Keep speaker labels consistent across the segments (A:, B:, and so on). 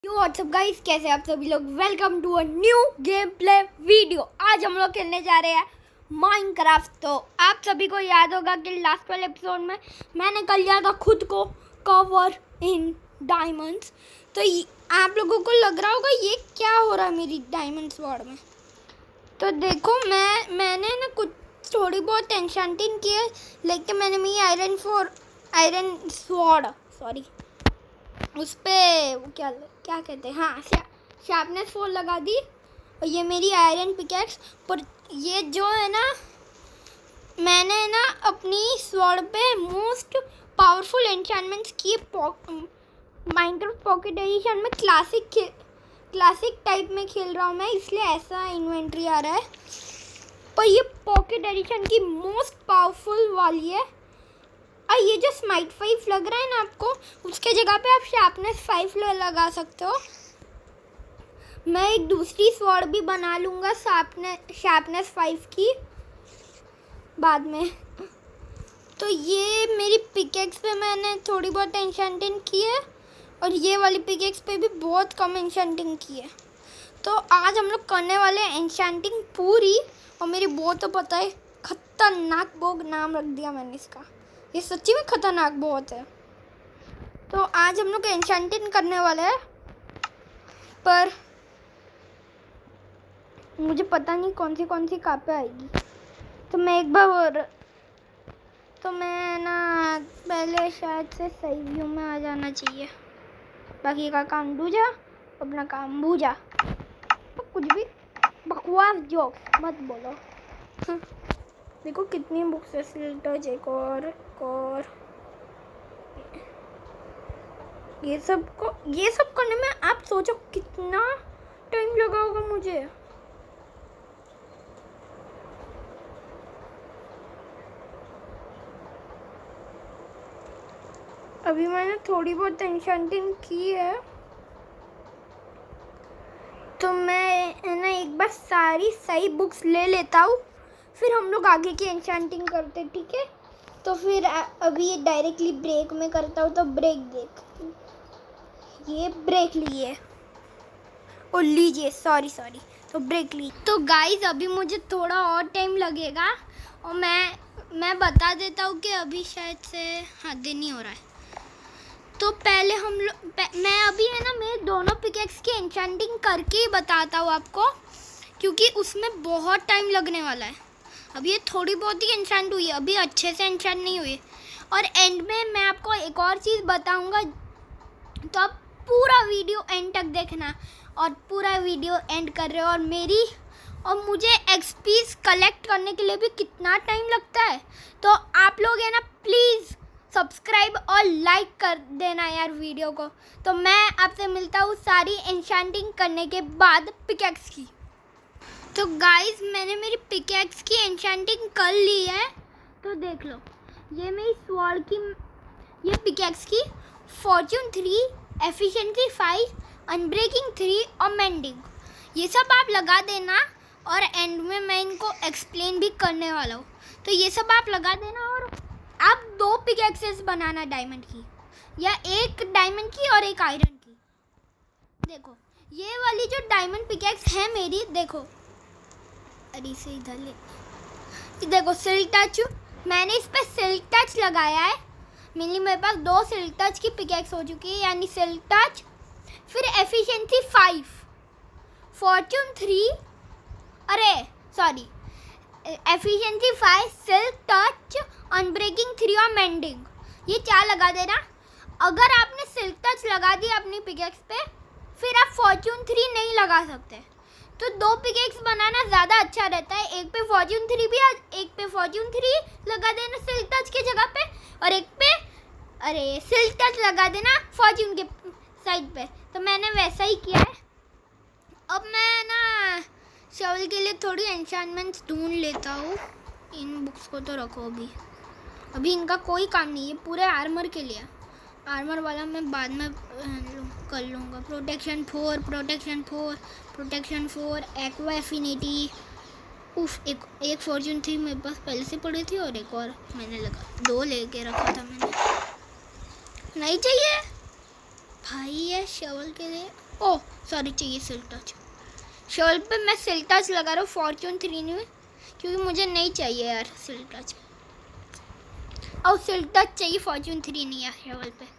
A: WhatsApp guys, कैसे आप सभी लोग। Welcome to a new game play video. आज हम लोग खेलने जा रहे हैं माइनक्राफ्ट। तो आप सभी को याद होगा कि लास्ट वाले एपिसोड में मैंने कर लिया था खुद को कवर इन डायमंड्स। तो आप लोगों को लग रहा होगा ये क्या हो रहा है मेरी डायमंड स्वॉर्ड में। तो देखो मैंने ना कुछ थोड़ी बहुत एन्चेंटिंग की है, लेकिन मैंने मेरी आयरन स्वॉर्ड उस पर क्या कहते हैं, हाँ, शार्पनेस 4 लगा दी। और ये मेरी आयरन पिकैक्स। पर ये जो है ना, मैंने ना अपनी स्वॉर्ड पे मोस्ट पावरफुल एन्चेंटमेंट्स किए। माइनक्राफ्ट पॉकेट एडिशन में क्लासिक टाइप में खेल रहा हूँ मैं, इसलिए ऐसा इन्वेंट्री आ रहा है। पर ये पॉकेट एडिशन की मोस्ट पावरफुल वाली है। और ये जो स्माइट 5 लग रहा है ना आपको, उसके जगह पे आप शार्पनेस 5 लगा सकते हो। मैं एक दूसरी स्वॉर्ड भी बना लूँगा शार्पनेस 5 की बाद में। तो ये मेरी पिकेक्स पे मैंने थोड़ी बहुत एन्चेंटिंग की है, और ये वाली पिकेक्स पे भी बहुत कम एन्चेंटिंग की है। तो आज हम लोग करने वाले हैं एन्चेंटिंग पूरी। और मेरी बो तो पता है, खतरनाक बो नाम रख दिया मैंने इसका। ये सच्ची में खतरनाक बहुत है। तो आज हम लोग एन्चेंटिंग करने वाले हैं, पर मुझे पता नहीं कौन सी कहाँ पे आएगी। तो मैं ना पहले शायद से सही व्यू में आ जाना चाहिए। बाकी का काम दूजा, अपना काम बूझा। तो कुछ भी बकवास जोक मत बोलो। देखो कितनी बुक्स है, स्लिटर्स एक और ये सब करने में आप सोचो कितना टाइम लगा होगा मुझे। अभी मैंने थोड़ी बहुत एन्चेंटिंग की है, तो मैं ना एक बार सारी सही बुक्स ले लेता हूँ, फिर हम लोग आगे की एन्चेंटिंग करते, ठीक है। तो फिर अभी डायरेक्टली ब्रेक में करता हूँ। तो ब्रेक देख, ये ब्रेक लिए और लीजिए, सॉरी। तो ब्रेक ली। तो गाइस अभी मुझे थोड़ा और टाइम लगेगा, और मैं बता देता हूँ कि अभी शायद से दिन ही हो रहा है। तो पहले मैं अभी है ना मेरे दोनों पिकेक्स की एन्चेंटिंग करके ही बताता हूँ आपको, क्योंकि उसमें बहुत टाइम लगने वाला है। अभी ये थोड़ी बहुत ही एन्चेंट हुई है, अभी अच्छे से एन्चेंट नहीं हुई। और एंड में मैं आपको एक और चीज़ बताऊँगा, तो आप पूरा वीडियो एंड तक देखना। और पूरा वीडियो एंड कर रहे हो, और मुझे एक्सपीज कलेक्ट करने के लिए भी कितना टाइम लगता है। तो आप लोग है ना प्लीज़ सब्सक्राइब और लाइक कर देना यार वीडियो को। तो मैं आपसे मिलता हूँ सारी एन्चेंटिंग करने के बाद पिकेक्स की। तो गाइस मैंने मेरी पिकेक्स की एन्चेंटिंग कर ली है। तो देख लो, ये मेरी स्वॉर्ड की, ये पिकेक्स की फॉर्च्यून 3, एफिशिएंसी 5, अनब्रेकिंग 3 और मेंडिंग, ये सब आप लगा देना। और एंड में मैं इनको एक्सप्लेन भी करने वाला हूँ। तो ये सब आप लगा देना, और आप 2 पिकेक्सेस बनाना डायमंड की, या एक डायमंड की और एक आयरन की। देखो ये वाली जो डायमंड पिकेक्स है मेरी, देखो, अरे इसे इधर ले, देखो सिल्क टच, मैंने इस पर सिल्क टच लगाया है। मेनली मेरे पास 2 सिल्क टच की पिकेक्स हो चुकी है, यानी सिल्क टच, फिर efficiency 5, Fortune 3, efficiency 5, silk touch, unbreaking 3 और मेंडिंग, ये 4 लगा देना। अगर आपने सिल्क टच लगा दिया अपनी पिकेक्स पे, फिर आप फॉर्च्यून 3 नहीं लगा सकते। तो 2 पिकेक्स बनाना ज़्यादा अच्छा रहता है। एक पे फॉर्च्यून 3 भी, एक पे फॉर्च्यून 3 लगा देना सिल्क टच की जगह पे, और एक पे सिल्क टच लगा देना फॉर्च्यून के साइड पे। तो मैंने वैसा ही किया है। अब मैं ना शवल के लिए थोड़ी एन्चेंटमेंट्स ढूंढ लेता हूँ। इन बुक्स को तो रखो अभी इनका कोई काम नहीं है, पूरे आर्मर के लिए। आर्मर वाला मैं बाद में कर लूँगा। प्रोटेक्शन 4, एक्वा एफिनिटी, एक फॉर्च्यून 3 मेरे पास पहले से पड़ी थी, और एक और मैंने 2 लेके रखा था मैंने। नहीं चाहिए, भाई ये शवल के लिए ओह सॉरी चाहिए सिल्क टच। शवल पे मैं सिल्क टच लगा रहा हूँ फॉर्च्यून 3 में, क्योंकि मुझे नहीं चाहिए यार सिल्क टच। और सिल्क टच चाहिए फॉर्च्यून 3 नहीं यार शवल पे।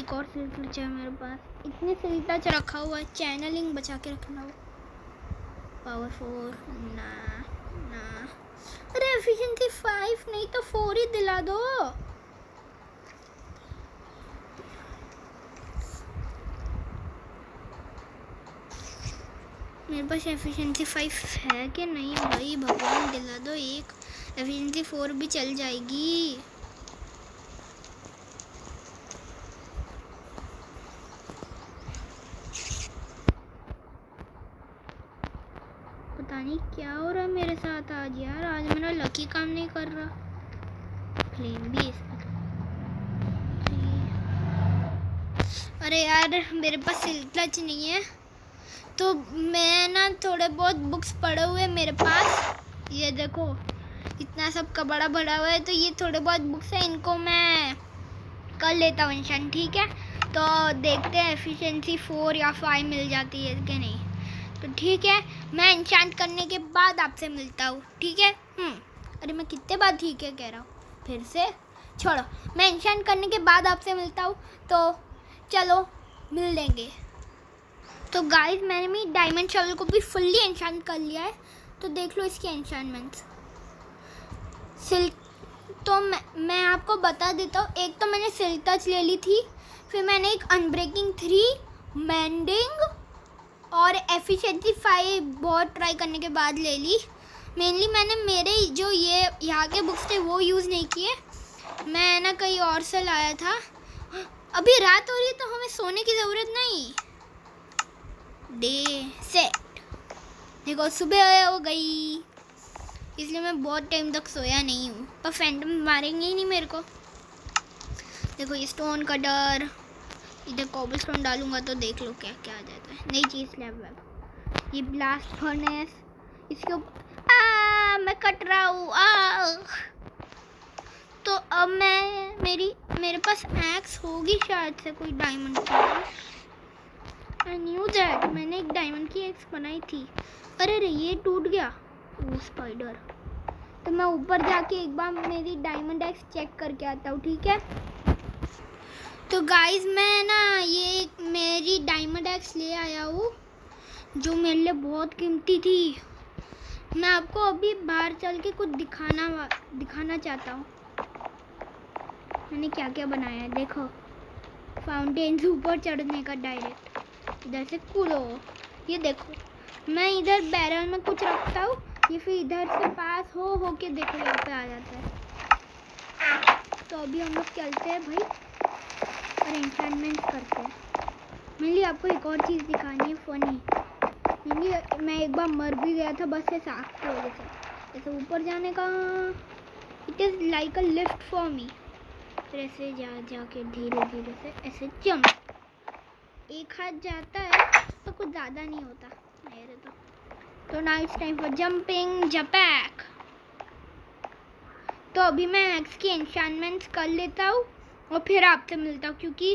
A: एक और सिल्क टच है मेरे पास, इतने सिल्क टच रखा हुआ है, चैनलिंग बचा के रखना हो। पावर 4 ना ना, अरे एफिशिएंसी 5 नहीं तो 4 ही दिला दो। मेरे पास एफिशिएंसी 5 है कि नहीं भाई, भगवान दिला दो एक। एफिशिएंसी 4 भी चल जाएगी। पता नहीं क्या हो रहा है मेरे साथ आज यार, आज मेरा लकी काम नहीं कर रहा। फ्लेम भी अरे यार मेरे पास सिल्क टच नहीं है, तो मैं ना थोड़े बहुत बुक्स पढ़े हुए मेरे पास, ये देखो इतना सब कबड़ा भरा हुआ है, तो ये थोड़े बहुत बुक्स हैं, इनको मैं कर लेता हूँ इंशान, ठीक है। तो देखते हैं एफिशिएंसी 4 या 5 मिल जाती है कि नहीं। तो ठीक है, मैं इंशांट करने के बाद आपसे मिलता हूँ, ठीक है। अरे मैं कितने बार ठीक है कह रहा हूँ, फिर से छोड़ो, मैं इंशांट करने के बाद आपसे मिलता हूँ। तो चलो मिल लेंगे। तो गाइस मैंने मेरी डायमंड शवल को भी फुल्ली एन्शांट कर लिया है, तो देख लो इसकी एन्शांटमेंट्स। सिल्क तो मैं आपको बता देता हूँ, एक तो मैंने सिल्क टच ले ली थी, फिर मैंने एक अनब्रेकिंग 3, मेंडिंग और एफिशिएंसी 5 बहुत ट्राई करने के बाद ले ली। मेनली मैंने मेरे जो ये यहाँ के बुक्स थे वो यूज़ नहीं किए, मैं ना कहीं और से लाया था। अभी रात हो रही है तो हमें सोने की ज़रूरत नहीं। डे सेट, देखो सुबह हो गई, इसलिए मैं बहुत टाइम तक सोया नहीं हूँ, पर फैंटम मारेंगे ही नहीं मेरे को। देखो ये स्टोन कटर, इधर कॉबलस्टोन डालूंगा तो देख लो क्या क्या आ जाता है। नई चीज़ स्लैब वेब, ये ब्लास्ट फर्नेस, इसके ऊपर मैं कट रहा हूँ। तो अब मेरे पास एक्स होगी शायद से कोई डायमंड की। आई न्यू दैट, मैंने एक डायमंड की एक्स बनाई थी। अरे ये टूट गया, वो स्पाइडर। तो मैं ऊपर जाके एक बार मेरी डायमंड एक्स चेक करके आता हूँ, ठीक है। तो गाइस मैं ना ये मेरी डायमंड एक्स ले आया हूँ, जो मेरे लिए बहुत कीमती थी। मैं आपको अभी बाहर चल के कुछ दिखाना चाहता हूँ मैंने क्या क्या बनाया है। देखो फाउंटेन से ऊपर चढ़ने का डायरेक्ट, इधर से कूदो। ये देखो मैं इधर बैरल में कुछ रखता हूँ, ये फिर इधर से पास हो के देखो यहाँ पे आ जाता है। तो अभी हम लोग चलते हैं भाई और एन्चांटमेंट करते हैं। मेनली आपको एक और चीज़ दिखानी है फनी। मेनली मैं एक बार मर भी गया था बस ऐसे आग की वजह से। ऐसे ऊपर जाने का it is like a lift for me. फिर ऐसे जाके धीरे धीरे से ऐसे जंप, एक हाथ जाता है तो कुछ ज़्यादा नहीं होता मेरे तो now it's time for jumping jack. तो अभी मैं एक्स की एन्चांटमेंट्स कर लेता हूँ और फिर आपसे मिलता हूँ, क्योंकि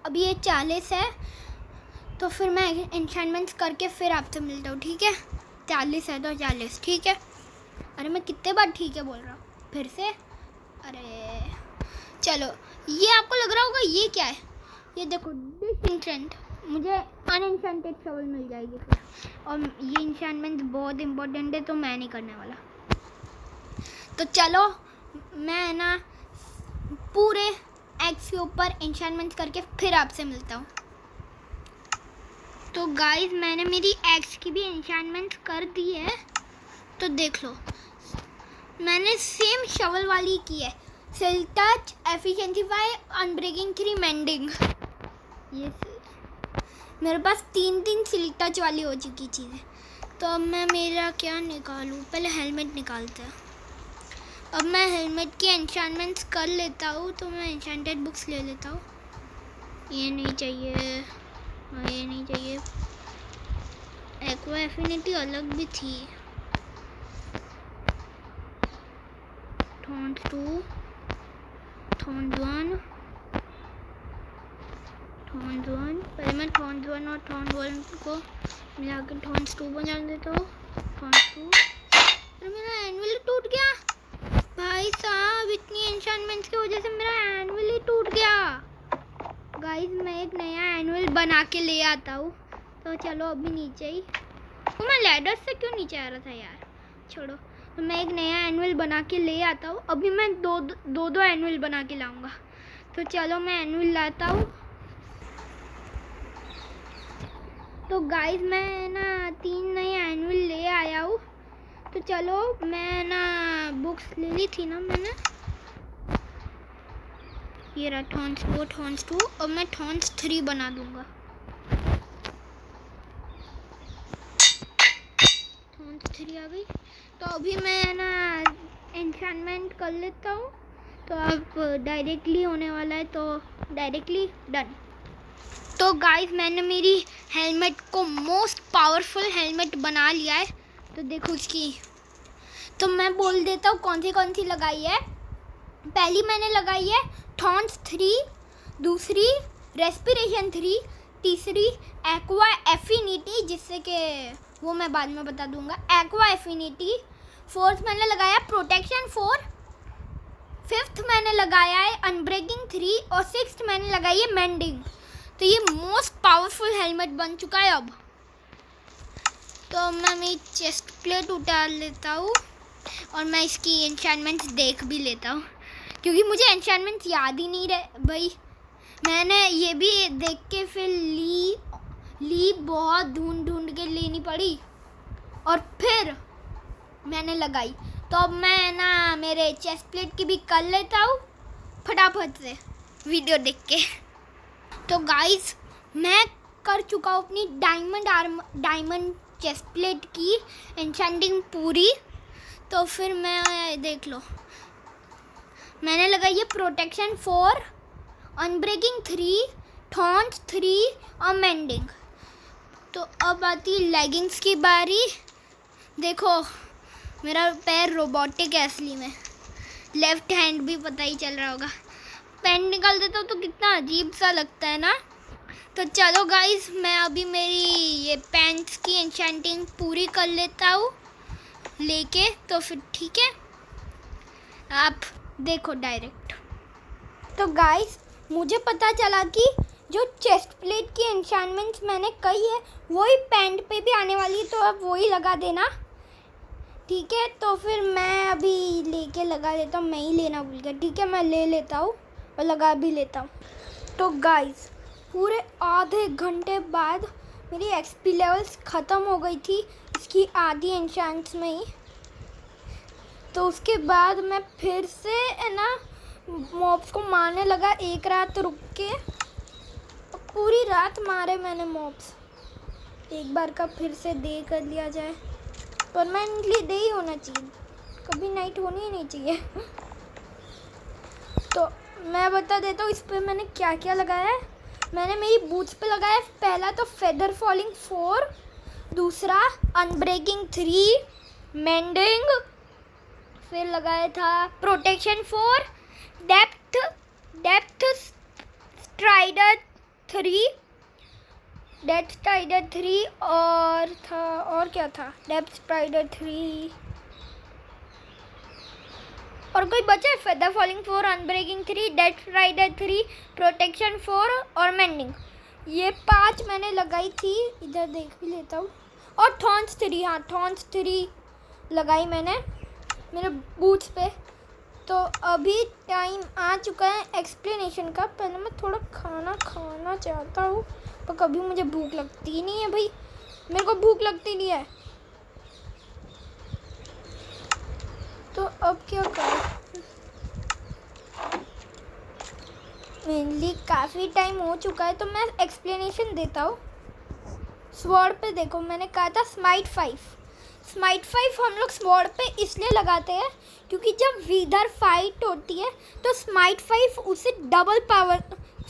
A: अभी ये 40 है, तो फिर मैं एन्चांटमेंट्स करके फिर आपसे मिलता हूँ, ठीक है। 40 है तो 40, ठीक है। अरे मैं कितने बार ठीक है बोल रहा हूँ फिर से। अरे चलो, ये आपको लग रहा होगा ये क्या है, ये देखो डिसएन्चेंट, मुझे अनएन्चेंटेड शवल मिल जाएगी फिर। और ये एन्चांटमेंट बहुत इंपॉर्टेंट है तो मैं नहीं करने वाला। तो चलो मैं ना पूरे एक्स के ऊपर एन्चांटमेंट करके फिर आपसे मिलता हूँ। तो गाइस मैंने मेरी एक्स की भी एन्चांटमेंट कर दी है, तो देख लो मैंने सेम शवल वाली की है, silk touch, efficiency 5, unbreaking 3, mending. ये मेरे पास 3 सिल्क टच वाली हो चुकी चीज़ें। तो अब मैं मेरा क्या निकालूँ, पहले हेलमेट निकालते हैं। अब मैं हेलमेट की एन्चांटमेंट्स कर लेता हूँ, तो मैं एन्चांटेड बुक्स ले लेता हूँ। ये नहीं चाहिए, हाँ ये नहीं चाहिए। एक्वा एफिनिटी अलग भी थी। टॉन्ट 2, थॉर्न्स 1 पहले मैं थॉर्न्स 1 और थॉर्न्स 1 को मिला के थॉर्न्स 2 बना देता हूँ। थॉर्न्स 2। अरे मेरा एनुअल टूट गया भाई साहब, इतनी एन्चेंटमेंट्स की वजह से मेरा एनुअल ही टूट गया। गाइस मैं एक नया एनुअल बना के ले आता हूँ। तो चलो अभी नीचे ही, तो मैं लैडर से क्यों नीचे आ रहा था यार, छोड़ो। तो मैं एक नया एनुअल बना के ले आता हूँ। अभी मैं दो एनुअल बना के लाऊंगा। तो चलो मैं एनुअल लाता हूँ। तो गाइस मैं ना 3 नए एनुअल ले आया हूँ। तो चलो मैं ना बुक्स ले ली थी ना मैंने, ये रहा थॉर्न्स 4 थॉर्न्स 2, और मैं थॉर्न्स 3 बना दूंगा। थॉर्न्स 3 आ गई। तो अभी मैं ना एन्चेंटमेंट कर लेता हूँ। तो अब डायरेक्टली होने वाला है, तो डायरेक्टली डन। तो गाइस मैंने मेरी हेलमेट को मोस्ट पावरफुल हेलमेट बना लिया है। तो देखो उसकी, तो मैं बोल देता हूँ कौन सी लगाई है। पहली मैंने लगाई है थॉर्न्स 3, दूसरी रेस्पिरेशन 3, तीसरी एक्वा एफिनिटी, जिससे कि वो मैं बाद में बता दूंगा, एक्वा एफिनिटी। फोर्थ मैंने लगाया प्रोटेक्शन 4, फिफ्थ मैंने लगाया है अनब्रेकिंग 3, और सिक्स्थ मैंने लगाई है मेंडिंग। तो ये मोस्ट पावरफुल हेलमेट बन चुका है अब। तो मैं मेरी चेस्ट प्लेट उतार लेता हूँ और मैं इसकी एन्चेंटमेंट्स देख भी लेता हूँ, क्योंकि मुझे एन्चेंटमेंट्स याद ही नहीं रहे भाई। मैंने ये भी देख के फिर ली बहुत ढूंढ के लेनी पड़ी, और फिर मैंने लगाई। तो अब मैं ना मेरे चेस्ट प्लेट की भी कर लेता हूँ फटाफट से वीडियो देख के। तो गाइस मैं कर चुका हूँ अपनी डायमंड चेस्ट प्लेट की एन्चेंटिंग पूरी। तो फिर मैं देख लो, मैंने लगाई है प्रोटेक्शन 4, अनब्रेकिंग 3, थॉर्न्स 3 और मेंडिंग। तो अब आती लेगिंग्स की बारी। देखो मेरा पैर रोबोटिक है असली में, लेफ्ट हैंड भी पता ही चल रहा होगा। पैंट निकाल देता हूँ तो कितना अजीब सा लगता है ना। तो चलो गाइस मैं अभी मेरी ये पैंट्स की एन्चेंटिंग पूरी कर लेता हूँ लेके, तो फिर ठीक है आप देखो डायरेक्ट। तो गाइस मुझे पता चला कि जो चेस्ट प्लेट की एन्चेंटमेंट्स मैंने कही है वही पैंट पे भी आने वाली है, तो अब वही लगा देना, ठीक है। तो फिर मैं अभी लेके लगा लेता हूँ, मैं ही लेना भूल गया, ठीक है। मैं ले लेता हूँ और लगा भी लेता हूँ। तो गाइस पूरे आधे घंटे बाद मेरी एक्सपी लेवल्स ख़त्म हो गई थी इसकी आधी एन्चेंट्स में ही। तो उसके बाद मैं फिर से है ना मॉब्स को मारने लगा, एक रात रुक के पूरी रात मारे मैंने मॉब्स। एक बार का फिर से डे कर लिया जाए, परमानेंटली डे ही होना चाहिए, कभी नाइट होनी ही नहीं चाहिए। तो मैं बता देता हूँ इस पर मैंने क्या क्या लगाया है। मैंने मेरी बूट्स पे लगाया पहला तो फेदर फॉलिंग 4, दूसरा अनब्रेकिंग 3, मेंडिंग, फिर लगाया था प्रोटेक्शन 4, डेप्थ स्ट्राइडर 3, और था, और क्या था, डेप्थ स्ट्राइडर 3 और कोई बचा है, feather falling 4, unbreaking 3, depth strider 3, protection 4 और मेंडिंग। ये 5 मैंने लगाई थी, इधर देख भी लेता हूँ। और थॉर्न्स 3, हाँ थॉर्न्स 3 लगाई मैंने मेरे बूट्स पे। तो अभी टाइम आ चुका है एक्सप्लेनेशन का। पहले मैं थोड़ा खाना खाना चाहता हूँ, पर कभी मुझे भूख लगती ही नहीं है भाई, मेरे को भूख लगती नहीं है। तो अब क्या करें, मेनली काफ़ी टाइम हो चुका है, तो मैं एक्सप्लेनेशन देता हूँ। स्वॉर्ड पे देखो मैंने कहा था स्माइट 5 हम लोग स्वॉर्ड पे इसलिए लगाते हैं क्योंकि जब विदर फाइट होती है तो स्माइट 5 उसे डबल पावर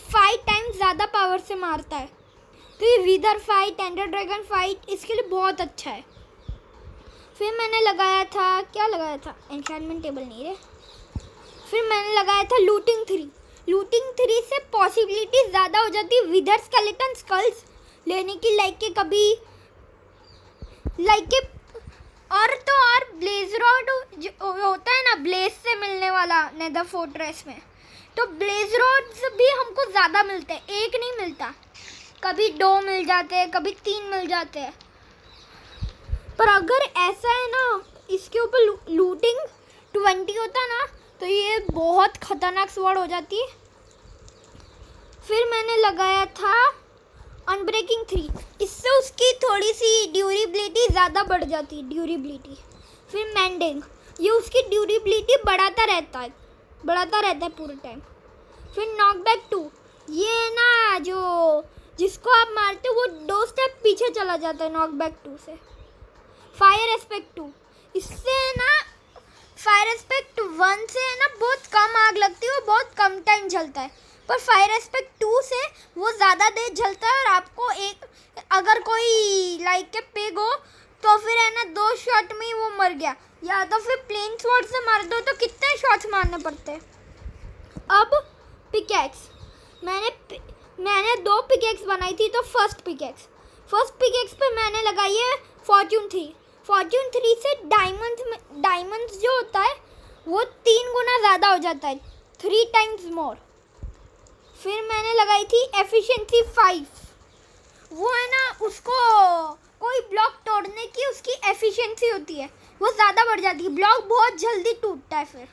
A: 5 टाइम्स ज़्यादा पावर से मारता है। तो ये विदर फाइट, एंडर ड्रैगन फाइट इसके लिए बहुत अच्छा है। फिर मैंने लगाया था, क्या लगाया था, एन्चेंटमेंट टेबल नहीं रहे। फिर मैंने लगाया था लूटिंग 3। लूटिंग 3 से पॉसिबिलिटी ज़्यादा हो जाती है विदर स्केलेटन स्कल्स लेने की, लाइक के कभी लाइक के और तो और ब्लेज रॉड होता है ना, ब्लेज से मिलने वाला नेदर फोर्ट्रेस में, तो ब्लेज रॉड्स भी हमको ज़्यादा मिलते हैं, एक नहीं मिलता, कभी 2 मिल जाते हैं, कभी 3 मिल जाते हैं। पर अगर ऐसा है ना, इसके ऊपर लूटिंग 20 होता ना, तो ये बहुत ख़तरनाक स्वॉर्ड हो जाती है। फिर मैंने लगाया था अनब्रेकिंग 3, इससे उसकी थोड़ी सी ड्यूरेबिलिटी ज़्यादा बढ़ जाती है, ड्यूरेबिलिटी। फिर मेंडिंग, ये उसकी ड्यूरेबिलिटी बढ़ाता रहता है पूरे टाइम। फिर नॉकबैक 2, ये है ना जो जिसको आप मारते हो वो 2 स्टेप पीछे चला जाता है नॉकबैक 2 से। फायर एस्पेक्ट 2, इससे है ना फायर एस्पेक्ट 1 से है ना बहुत कम आग लगती है, वो बहुत कम टाइम जलता है, पर फायर एस्पेक्ट 2 से वो ज़्यादा देर जलता है और आपको अगर कोई लाइक के पिग हो तो फिर है ना 2 शॉट में ही वो मर गया, या तो फिर प्लेन स्वॉर्ड से मार दो तो कितने शॉट्स मारने पड़ते हैं। अब पिकैक्स, मैंने 2 पिकैक्स बनाई थी, तो फर्स्ट पिकैक्स पे मैंने लगाई है फॉर्च्यून 3 से डायमंड्स जो होता है वो 3 गुना ज़्यादा हो जाता है, 3 टाइम्स मोर। फिर मैंने लगाई थी एफिशिएंसी 5, वो है ना उसको कोई ब्लॉक तोड़ने की उसकी एफिशिएंसी होती है, वो ज़्यादा बढ़ जाती है, ब्लॉक बहुत जल्दी टूटता है।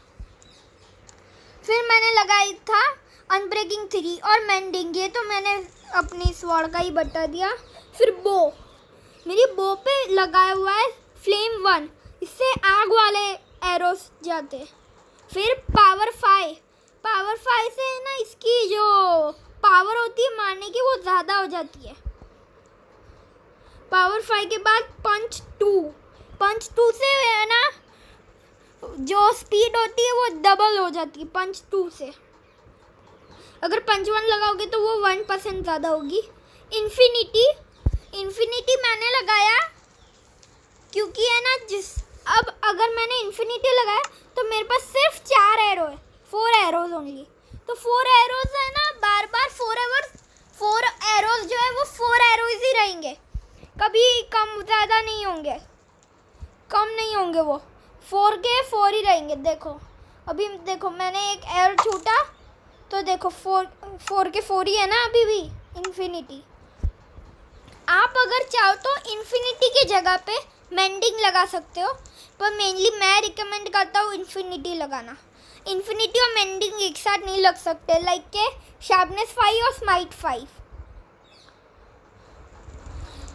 A: फिर मैंने लगाई था अनब्रेकिंग 3 और मेंडिंग, ये तो मैंने अपनी स्वॉर्ड का ही बता दिया। फिर बो, मेरी बो पे लगाया हुआ है फ्लेम 1, इससे आग वाले एरोस जाते हैं। फिर पावर 5 से है ना इसकी जो पावर होती है मारने की वो ज़्यादा हो जाती है। पावर 5 के बाद पंच 2 से है ना जो स्पीड होती है वो डबल हो जाती है पंच 2 से। अगर पंच 1 लगाओगे तो वो 1% ज़्यादा होगी। इन्फिनिटी मैंने लगाया क्योंकि है ना अब अगर मैंने इन्फिनिटी लगाया तो मेरे पास सिर्फ 4 एरो है, 4 एरोज ओनली, तो 4 एरोज है ना बार 4 एरोज जो है वो 4 एरोज ही रहेंगे, कभी कम ज़्यादा नहीं होंगे, वो 4 के 4 ही रहेंगे। देखो अभी देखो मैंने एक एरो छूटा तो देखो 4 के 4 ही है ना अभी भी इन्फिनिटी। आप अगर चाहो तो इन्फिनिटी की जगह पे मेंडिंग लगा सकते हो, पर मेनली मैं रिकमेंड करता हूँ इन्फिनिटी लगाना। इन्फिनिटी और मेंडिंग एक साथ नहीं लग सकते, लाइक के शार्पनेस 5 और स्माइट 5।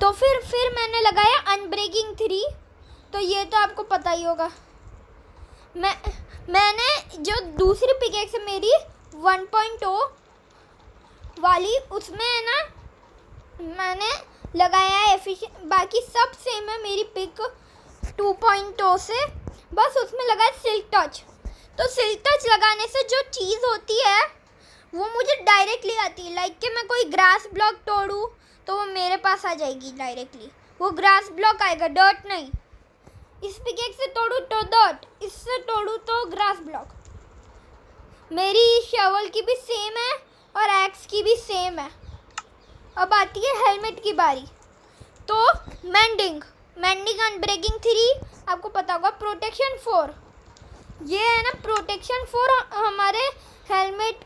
A: तो फिर मैंने लगाया अनब्रेकिंग 3, तो ये तो आपको पता ही होगा। मैंने जो दूसरी पिकेक्स है मेरी 1.0 वाली, उसमें है ना मैंने लगाया है बाकी सब सेम है मेरी पिक 2.0 से, बस उसमें लगा है सिल्क टच। तो सिल्क टच लगाने से जो चीज़ होती है वो मुझे डायरेक्टली आती है, लाइक कि मैं कोई ग्रास ब्लॉक तोड़ूँ तो वो मेरे पास आ जाएगी डायरेक्टली, वो ग्रास ब्लॉक आएगा, डर्ट नहीं। इस पिकेक से तोड़ूँ तो डर्ट, इससे तोड़ूँ तो ग्रास ब्लॉक। मेरी शवल की भी सेम है और एक्स की भी सेम है। अब आती है हेलमेट की बारी। तो मेंडिंग अनब्रेकिंग 3 आपको पता होगा, प्रोटेक्शन 4, ये है ना प्रोटेक्शन 4 हमारे हेलमेट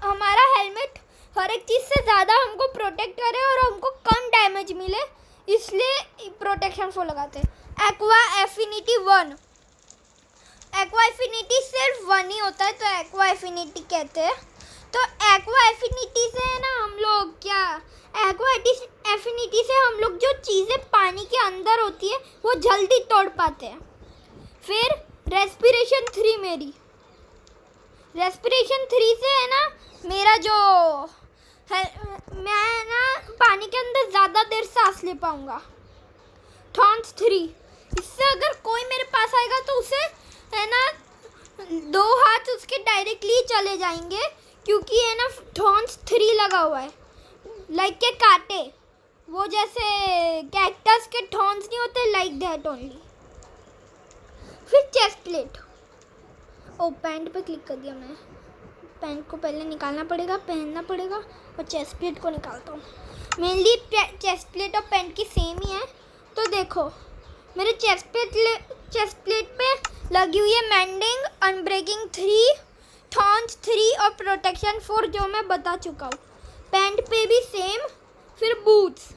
A: हमारा हेलमेट हर एक चीज़ से ज़्यादा हमको प्रोटेक्ट करे और हमको कम डैमेज मिले, इसलिए प्रोटेक्शन 4 लगाते हैं। एक्वा एफिनिटी 1, एक्वा एफिनिटी सिर्फ 1 ही होता है तो एक्वा एफिनिटी कहते हैं। तो एक्वा एफिनिटी से है ना हम लोग एक्वा एफिनिटी से हम लोग जो चीज़ें पानी के अंदर होती है वो जल्दी तोड़ पाते हैं। फिर रेस्पिरेशन 3, मेरी रेस्पिरेशन 3 से है ना मेरा जो है मैं ना पानी के अंदर ज़्यादा देर सांस ले पाऊँगा। थॉर्न्स 3, इससे अगर कोई मेरे पास आएगा तो उसे है ना 2 हाथ उसके डायरेक्टली चले जाएंगे, क्योंकि है ना थॉर्न्स 3 लगा हुआ है, लाइक के कांटे, वो जैसे कैक्टस के थॉर्न्स नहीं होते, लाइक दैट ओनली। फिर चेस्ट प्लेट, ओ पैंट पे क्लिक कर दिया मैंने। पैंट को पहले निकालना पड़ेगा, पहनना पड़ेगा। और चेस्ट प्लेट को निकालता हूँ। मेनली चेस्ट प्लेट और पैंट की सेम ही है। तो देखो मेरे चेस्ट प्लेट पे लगी हुई है मेंडिंग, अनब्रेकिंग 3, थॉर्न्स 3 और प्रोटेक्शन 4 जो मैं बता चुका हूँ। पैंट पे भी सेम। फिर बूट्स,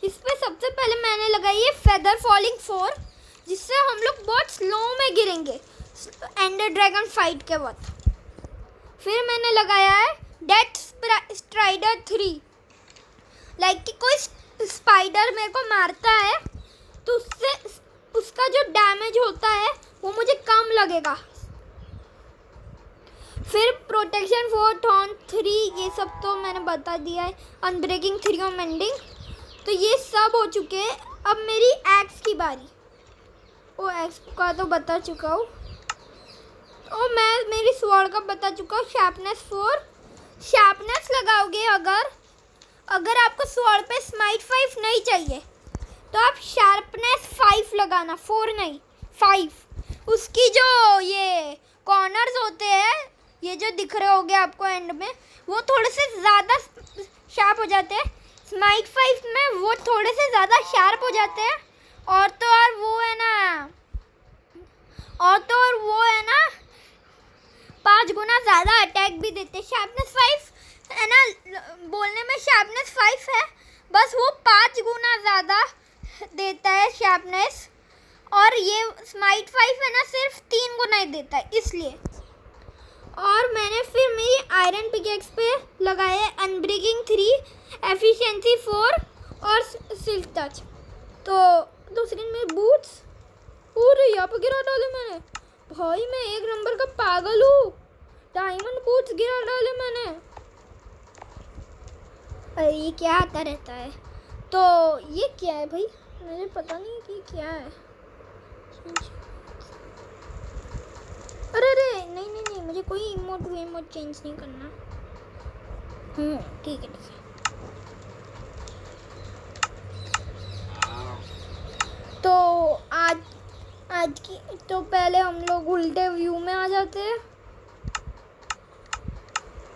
A: इस पे सबसे पहले मैंने लगाई है फेदर फॉलिंग 4 जिससे हम लोग बहुत स्लो में गिरेंगे एंडर ड्रैगन फाइट के वक्त। फिर मैंने लगाया है डेथ स्ट्राइडर 3, लाइक कि कोई स्पाइडर मेरे को मारता है तो उससे उसका जो डैमेज होता है वो मुझे कम लगेगा। फिर प्रोटेक्शन 4, थॉर्न 3 ये सब तो मैंने बता दिया है। अनब्रेकिंग 3 और मेंडिंग तो ये सब हो चुके हैं। अब मेरी एक्स की बारी। ओ एक्स का तो बता चुका हूँ। और मैं मेरी स्वॉर्ड का बता चुका हूँ। शार्पनेस 4, शार्पनेस लगाओगे अगर आपको स्वॉर्ड पे स्माइट 5 नहीं चाहिए तो आप शार्पनेस 5 लगाना, 4 नहीं 5। उसकी जो ये कॉर्नर्स होते हैं, ये जो दिख रहे होंगे आपको एंड में, वो थोड़े से ज़्यादा शार्प हो जाते हैं। स्माइट 5 में वो थोड़े से ज़्यादा शार्प हो जाते हैं। और तो और वो है ना 5 गुना ज़्यादा अटैक भी देते हैं। शार्पनेस 5 है ना, बोलने में शार्पनेस 5 है, बस वो 5 गुना ज़्यादा देता है शार्पनेस। और ये स्माइट 5 है ना, सिर्फ 3 गुना ही देता है इसलिए। और मैंने फिर मेरी आयरन पिकेक्स पे लगाया है अनब्रेकिंग 3, एफिशिएंसी 4 और सिल्क टच। तो दूसरी में बूट्स पूरे यहाँ पर गिरा डाले मैंने। भाई मैं एक नंबर का पागल हूँ, डायमंड बूट्स गिरा डाले मैंने। अरे ये क्या आता रहता है। तो ये क्या है भाई, मुझे पता नहीं कि क्या है। अरे नहीं मुझे कोई इमोट चेंज नहीं करना। ठीक है। तो आज की तो पहले हम लोग उल्टे व्यू में आ जाते हैं।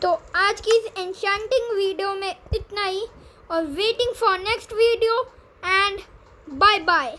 A: तो आज की इस एन्चेंटिंग वीडियो में इतना ही, और waiting for next video and bye bye.